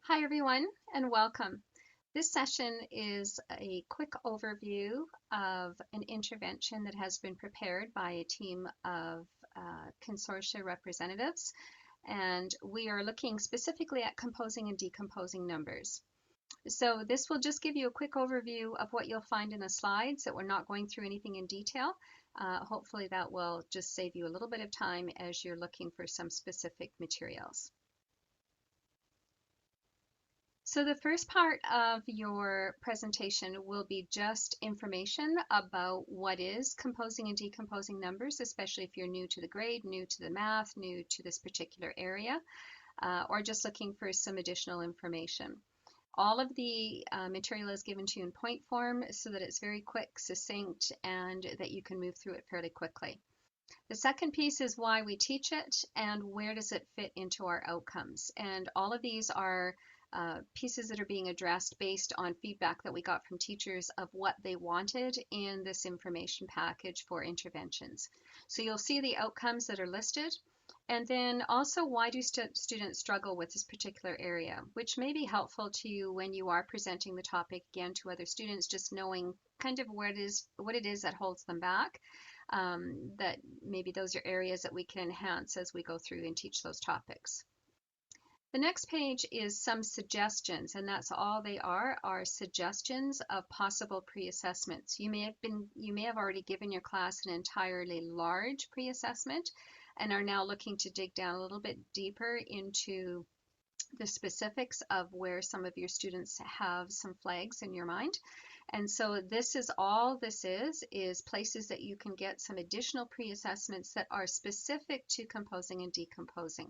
Hi everyone and welcome. This session is a quick overview of an intervention that has been prepared by a team of consortia representatives, and we are looking specifically at composing and decomposing numbers. So this will just give you a quick overview of what you'll find in the slides, that we're not going through anything in detail. Hopefully that will just save you a little bit of time as you're looking for some specific materials. So the first part of your presentation will be just information about what is composing and decomposing numbers, especially if you're new to the grade, new to the math, new to this particular area, or just looking for some additional information. All of the material is given to you in point form so that it's very quick, succinct, and that you can move through it fairly quickly. The second piece is why we teach it and where does it fit into our outcomes. And all of these are pieces that are being addressed based on feedback that we got from teachers of what they wanted in this information package for interventions. So you'll see the outcomes that are listed, and then also why do students struggle with this particular area, which may be helpful to you when you are presenting the topic again to other students, just knowing kind of what it is that holds them back. That maybe those are areas that we can enhance as we go through and teach those topics. The next page is some suggestions, and that's all they are suggestions of possible pre-assessments. You may have already given your class an entirely large pre-assessment and are now looking to dig down a little bit deeper into the specifics of where some of your students have some flags in your mind. And so this is all this is places that you can get some additional pre-assessments that are specific to composing and decomposing.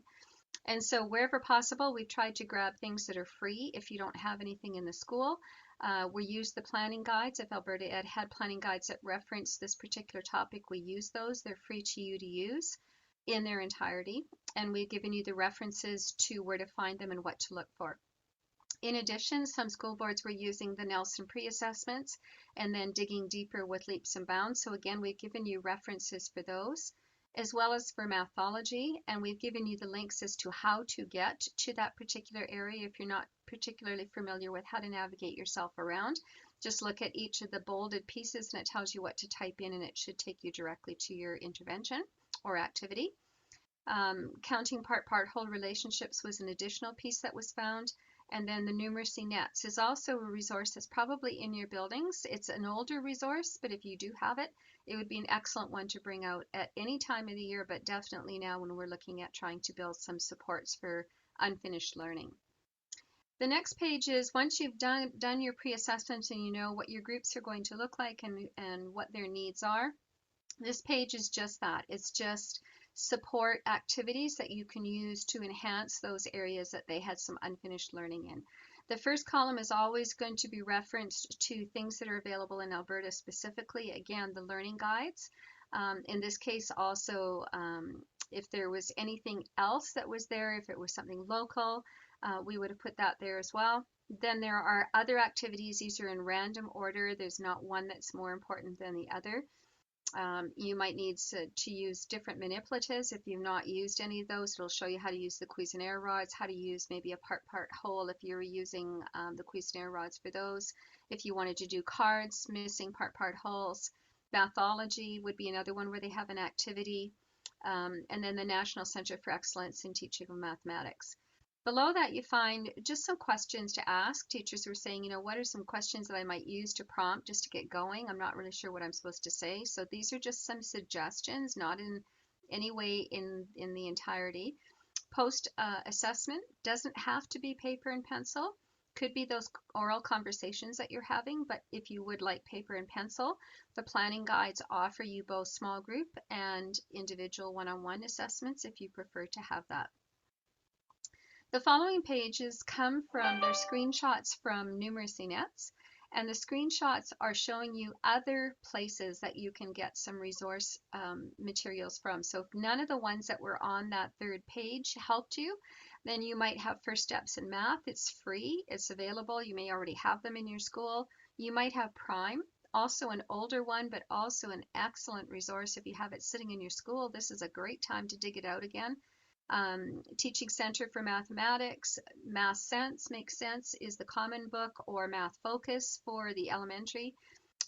And so wherever possible, we've tried to grab things that are free if you don't have anything in the school. We use the planning guides. If Alberta Ed had planning guides that reference this particular topic, we use those. They're free to you to use in their entirety. And we've given you the references to where to find them and what to look for. In addition, some school boards were using the Nelson pre-assessments and then digging deeper with leaps and bounds. So again, we've given you references for those, as well as for mathology, and we've given you the links as to how to get to that particular area if you're not particularly familiar with how to navigate yourself around. Just look at each of the bolded pieces and it tells you what to type in, and it should take you directly to your intervention or activity. Counting part-part whole relationships was an additional piece that was found. And then the numeracy nets is also a resource that's probably in your buildings. It's an older resource, but if you do have it, it would be an excellent one to bring out at any time of the year, but definitely now when we're looking at trying to build some supports for unfinished learning. The next page is once you've done your pre-assessment and you know what your groups are going to look like and what their needs are, this page is just that. It's just support activities that you can use to enhance those areas that they had some unfinished learning in. The first column is always going to be referenced to things that are available in Alberta specifically. Again, the learning guides. In this case also, if there was anything else that was there, if it was something local, we would have put that there as well. Then there are other activities. These are in random order. There's not one that's more important than the other. You might need to use different manipulatives. If you've not used any of those, it'll show you how to use the Cuisenaire rods, how to use maybe a part-part whole if you're using the Cuisenaire rods for those. If you wanted to do cards, missing part-part wholes. Mathology would be another one where they have an activity. And then the National Centre for Excellence in Teaching of Mathematics. Below that, you find just some questions to ask. Teachers were saying, what are some questions that I might use to prompt just to get going? I'm not really sure what I'm supposed to say. So these are just some suggestions, not in any way in the entirety. Post assessment doesn't have to be paper and pencil. Could be those oral conversations that you're having, but if you would like paper and pencil, the planning guides offer you both small group and individual one-on-one assessments if you prefer to have that. The following pages come from their screenshots from numeracy nets, and the screenshots are showing you other places that you can get some resource materials from. So if none of the ones that were on that third page helped you, then you might have First Steps in Math. It's free, it's available. You may already have them in your school. You might have Prime, also an older one, but also an excellent resource if you have it sitting in your school. This is a great time to dig it out again. Teaching Center for Mathematics, Math Sense Makes Sense is the common book, or Math Focus for the elementary,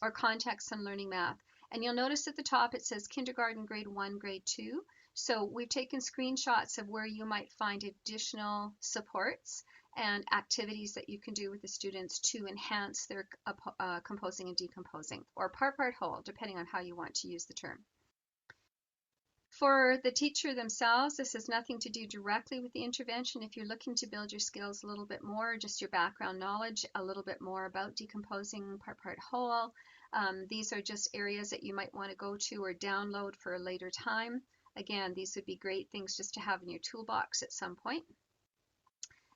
or Context on Learning Math. And you'll notice at the top it says kindergarten, grade 1, grade 2. So we've taken screenshots of where you might find additional supports and activities that you can do with the students to enhance their composing and decomposing, or part whole, depending on how you want to use the term. For the teacher themselves, this has nothing to do directly with the intervention. If you're looking to build your skills a little bit more, just your background knowledge, a little bit more about decomposing part whole, these are just areas that you might want to go to or download for a later time. Again, these would be great things just to have in your toolbox at some point.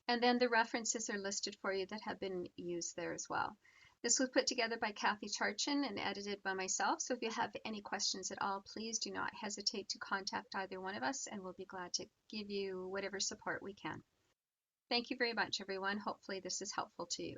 And then the references are listed for you that have been used there as well. This was put together by Kathy Charchin and edited by myself. So if you have any questions at all, please do not hesitate to contact either one of us, and we'll be glad to give you whatever support we can. Thank you very much, everyone. Hopefully this is helpful to you.